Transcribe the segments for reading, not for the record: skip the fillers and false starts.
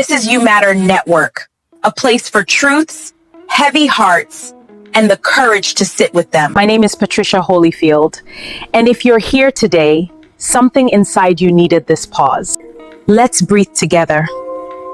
This is You Matter Network, a place for truths, heavy hearts, and the courage to sit with them. My name is Patricia Holyfield, and if you're here today, something inside you needed this pause. Let's breathe together.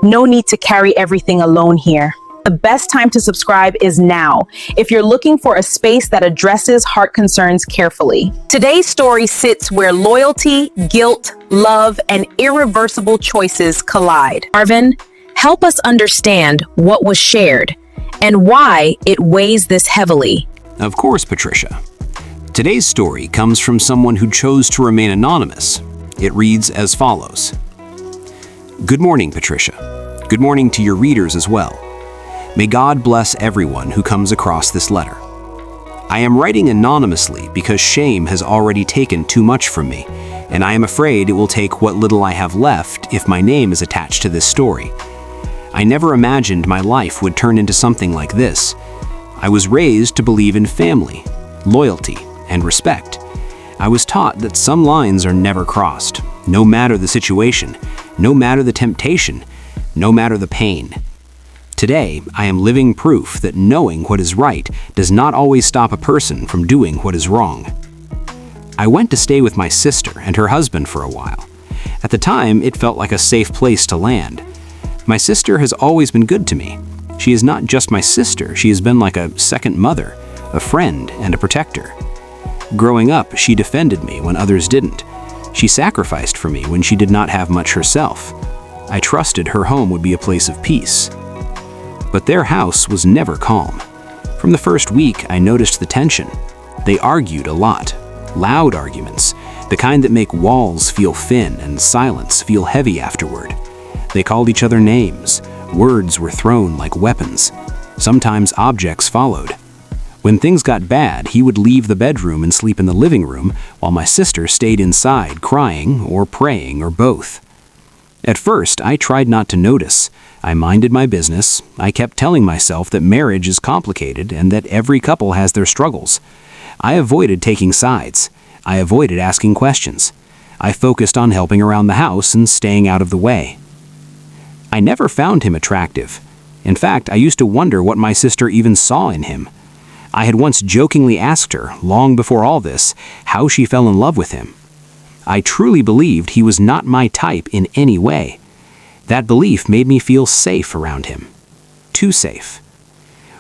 No need to carry everything alone here. The best time to subscribe is now, if you're looking for a space that addresses heart concerns carefully. Today's story sits where loyalty, guilt, love, and irreversible choices collide. Marvin, help us understand what was shared and why it weighs this heavily. Of course, Patricia. Today's story comes from someone who chose to remain anonymous. It reads as follows. Good morning, Patricia. Good morning to your readers as well. May God bless everyone who comes across this letter. I am writing anonymously because shame has already taken too much from me, and I am afraid it will take what little I have left if my name is attached to this story. I never imagined my life would turn into something like this. I was raised to believe in family, loyalty, and respect. I was taught that some lines are never crossed, no matter the situation, no matter the temptation, no matter the pain. Today, I am living proof that knowing what is right does not always stop a person from doing what is wrong. I went to stay with my sister and her husband for a while. At the time, it felt like a safe place to land. My sister has always been good to me. She is not just my sister, she has been like a second mother, a friend, and a protector. Growing up, she defended me when others didn't. She sacrificed for me when she did not have much herself. I trusted her home would be a place of peace. But their house was never calm. From the first week, I noticed the tension. They argued a lot. Loud arguments, the kind that make walls feel thin and silence feel heavy afterward. They called each other names. Words were thrown like weapons. Sometimes objects followed. When things got bad, he would leave the bedroom and sleep in the living room, while my sister stayed inside crying or praying or both. At first, I tried not to notice. I minded my business. I kept telling myself that marriage is complicated and that every couple has their struggles. I avoided taking sides. I avoided asking questions. I focused on helping around the house and staying out of the way. I never found him attractive. In fact, I used to wonder what my sister even saw in him. I had once jokingly asked her, long before all this, how she fell in love with him. I truly believed he was not my type in any way. That belief made me feel safe around him. Too safe.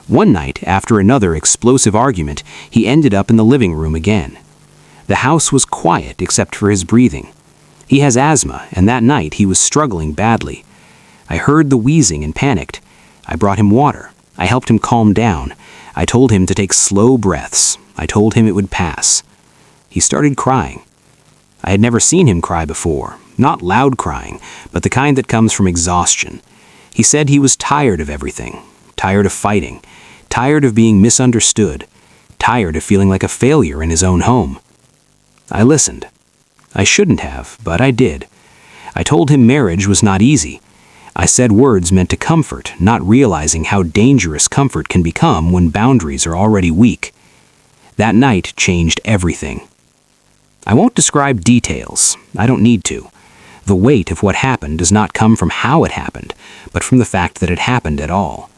One night, after another explosive argument, he ended up in the living room again. The house was quiet except for his breathing. He has asthma, and that night he was struggling badly. I heard the wheezing and panicked. I brought him water. I helped him calm down. I told him to take slow breaths. I told him it would pass. He started crying. I had never seen him cry before. Not loud crying, but the kind that comes from exhaustion. He said he was tired of everything, tired of fighting, tired of being misunderstood, tired of feeling like a failure in his own home. I listened. I shouldn't have, but I did. I told him marriage was not easy. I said words meant to comfort, not realizing how dangerous comfort can become when boundaries are already weak. That night changed everything. I won't describe details. I don't need to. The weight of what happened does not come from how it happened, but from the fact that it happened at all.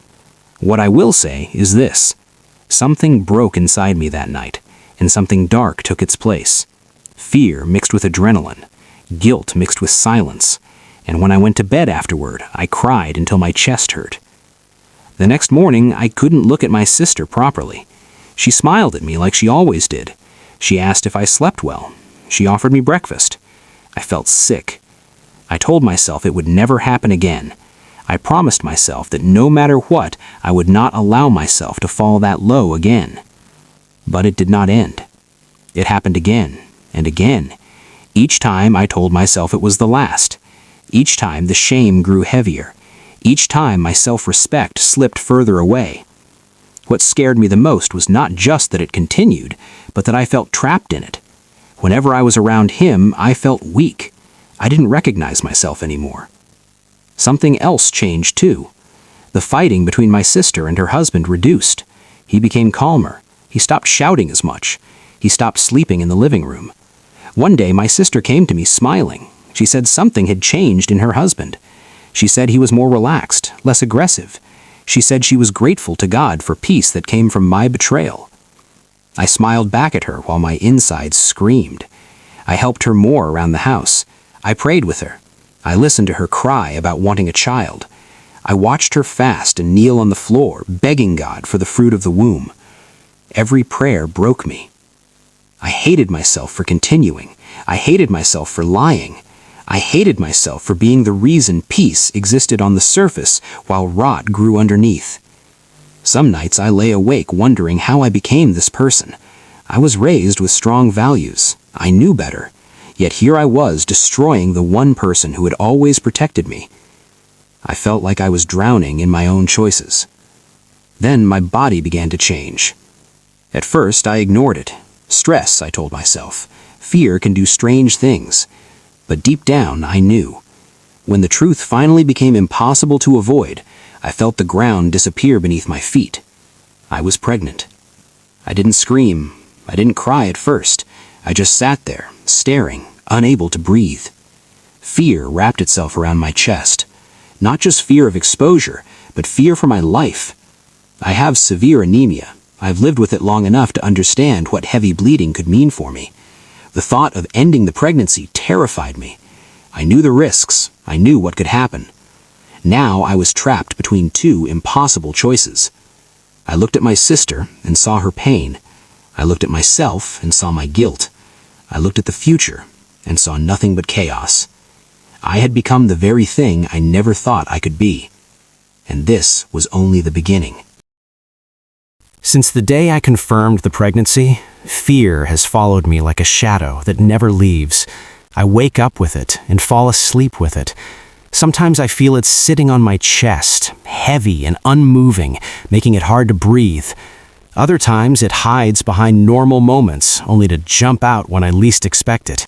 What I will say is this. Something broke inside me that night, and something dark took its place. Fear mixed with adrenaline, guilt mixed with silence, and when I went to bed afterward, I cried until my chest hurt. The next morning, I couldn't look at my sister properly. She smiled at me like she always did. She asked if I slept well. She offered me breakfast. I felt sick. I told myself it would never happen again. I promised myself that no matter what, I would not allow myself to fall that low again. But it did not end. It happened again and again. Each time I told myself it was the last. Each time the shame grew heavier. Each time my self-respect slipped further away. What scared me the most was not just that it continued, but that I felt trapped in it. Whenever I was around him, I felt weak. I didn't recognize myself anymore. Something else changed too. The fighting between my sister and her husband reduced. He became calmer. He stopped shouting as much. He stopped sleeping in the living room. One day my sister came to me smiling. She said something had changed in her husband. She said he was more relaxed, less aggressive. She said she was grateful to God for peace that came from my betrayal. I smiled back at her while my insides screamed. I helped her more around the house. I prayed with her. I listened to her cry about wanting a child. I watched her fast and kneel on the floor, begging God for the fruit of the womb. Every prayer broke me. I hated myself for continuing. I hated myself for lying. I hated myself for being the reason peace existed on the surface while rot grew underneath. Some nights I lay awake wondering how I became this person. I was raised with strong values. I knew better. Yet here I was destroying the one person who had always protected me. I felt like I was drowning in my own choices. Then my body began to change. At first I ignored it. Stress, I told myself. Fear can do strange things. But deep down I knew. When the truth finally became impossible to avoid, I felt the ground disappear beneath my feet. I was pregnant. I didn't scream. I didn't cry at first. I just sat there, staring, unable to breathe. Fear wrapped itself around my chest. Not just fear of exposure, but fear for my life. I have severe anemia. I've lived with it long enough to understand what heavy bleeding could mean for me. The thought of ending the pregnancy terrified me. I knew the risks. I knew what could happen. Now I was trapped between two impossible choices. I looked at my sister and saw her pain. I looked at myself and saw my guilt. I looked at the future and saw nothing but chaos. I had become the very thing I never thought I could be. And this was only the beginning. Since the day I confirmed the pregnancy, fear has followed me like a shadow that never leaves. I wake up with it and fall asleep with it. Sometimes I feel it sitting on my chest, heavy and unmoving, making it hard to breathe. Other times it hides behind normal moments, only to jump out when I least expect it.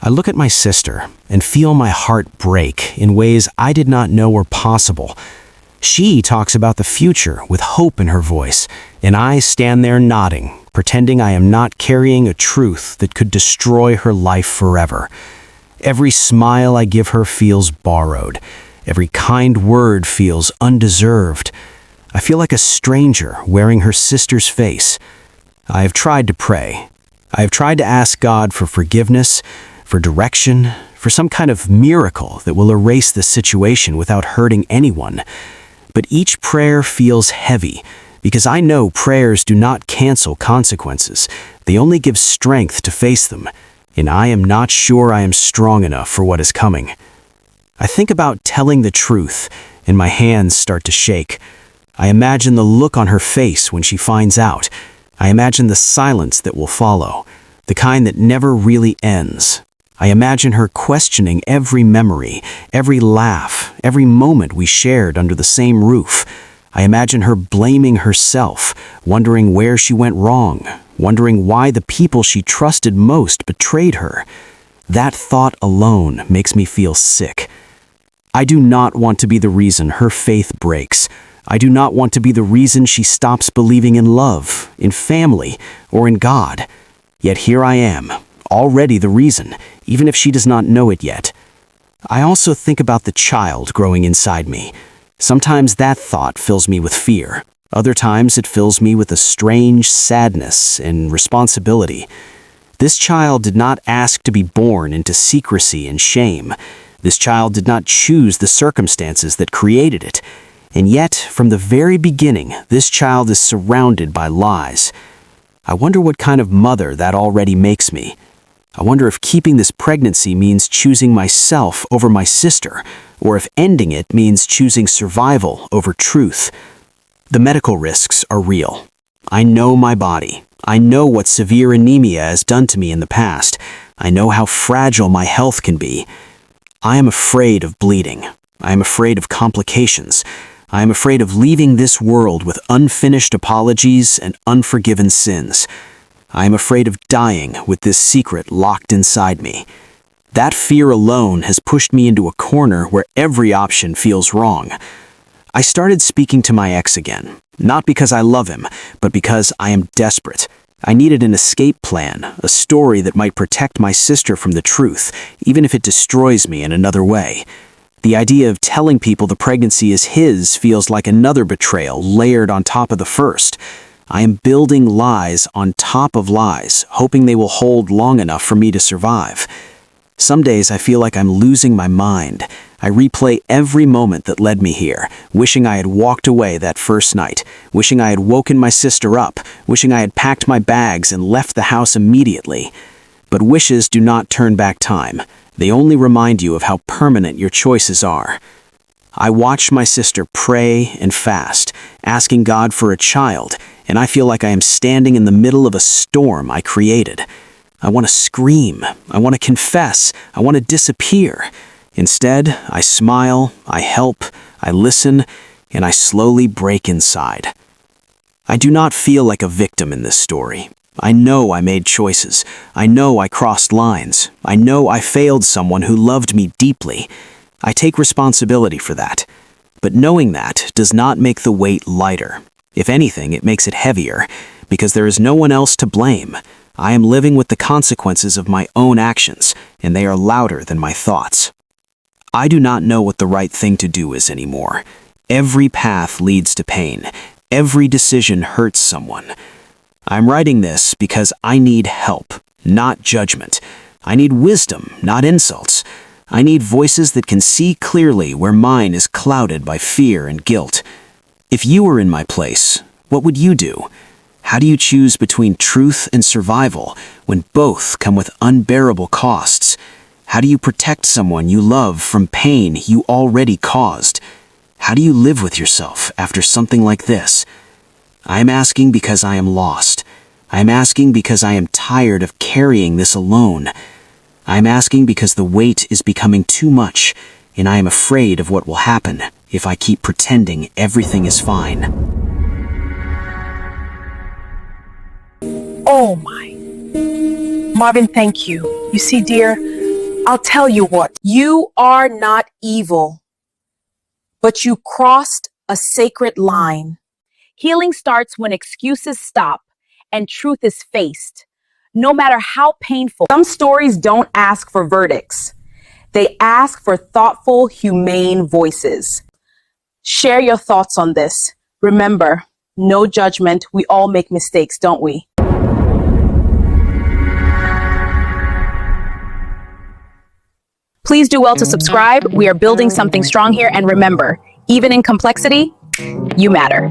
I look at my sister and feel my heart break in ways I did not know were possible. She talks about the future with hope in her voice, and I stand there nodding, pretending I am not carrying a truth that could destroy her life forever. Every smile I give her feels borrowed. Every kind word feels undeserved. I feel like a stranger wearing her sister's face. I have tried to pray. I have tried to ask God for forgiveness, for direction, for some kind of miracle that will erase the situation without hurting anyone. But each prayer feels heavy, because I know prayers do not cancel consequences. They only give strength to face them, and I am not sure I am strong enough for what is coming. I think about telling the truth, and my hands start to shake. I imagine the look on her face when she finds out. I imagine the silence that will follow, the kind that never really ends. I imagine her questioning every memory, every laugh, every moment we shared under the same roof. I imagine her blaming herself, wondering where she went wrong, wondering why the people she trusted most betrayed her. That thought alone makes me feel sick. I do not want to be the reason her faith breaks. I do not want to be the reason she stops believing in love, in family, or in God. Yet here I am, already the reason, even if she does not know it yet. I also think about the child growing inside me. Sometimes that thought fills me with fear. Other times it fills me with a strange sadness and responsibility. This child did not ask to be born into secrecy and shame. This child did not choose the circumstances that created it. And yet, from the very beginning, this child is surrounded by lies. I wonder what kind of mother that already makes me. I wonder if keeping this pregnancy means choosing myself over my sister, or if ending it means choosing survival over truth. The medical risks are real. I know my body. I know what severe anemia has done to me in the past. I know how fragile my health can be. I am afraid of bleeding. I am afraid of complications. I am afraid of leaving this world with unfinished apologies and unforgiven sins. I am afraid of dying with this secret locked inside me. That fear alone has pushed me into a corner where every option feels wrong. I started speaking to my ex again, not because I love him, but because I am desperate. I needed an escape plan, a story that might protect my sister from the truth, even if it destroys me in another way. The idea of telling people the pregnancy is his feels like another betrayal layered on top of the first. I am building lies on top of lies, hoping they will hold long enough for me to survive. Some days I feel like I'm losing my mind. I replay every moment that led me here, wishing I had walked away that first night, wishing I had woken my sister up, wishing I had packed my bags and left the house immediately. But wishes do not turn back time. They only remind you of how permanent your choices are. I watched my sister pray and fast, asking God for a child, and I feel like I am standing in the middle of a storm I created. I want to scream, I want to confess, I want to disappear. Instead, I smile, I help, I listen, and I slowly break inside. I do not feel like a victim in this story. I know I made choices. I know I crossed lines. I know I failed someone who loved me deeply. I take responsibility for that. But knowing that does not make the weight lighter. If anything, it makes it heavier, because there is no one else to blame. I am living with the consequences of my own actions, and they are louder than my thoughts. I do not know what the right thing to do is anymore. Every path leads to pain. Every decision hurts someone. I'm writing this because I need help, not judgment. I need wisdom, not insults. I need voices that can see clearly where mine is clouded by fear and guilt. If you were in my place, what would you do? How do you choose between truth and survival when both come with unbearable costs? How do you protect someone you love from pain you already caused? How do you live with yourself after something like this? I am asking because I am lost. I am asking because I am tired of carrying this alone. I am asking because the weight is becoming too much, and I am afraid of what will happen if I keep pretending everything is fine. Oh my. Marvin, thank you. You see, dear, I'll tell you what. You are not evil, but you crossed a sacred line. Healing starts when excuses stop and truth is faced, no matter how painful. Some stories don't ask for verdicts. They ask for thoughtful, humane voices. Share your thoughts on this. Remember, no judgment. We all make mistakes, don't we? Please do well to subscribe. We are building something strong here. And remember, even in complexity, you matter.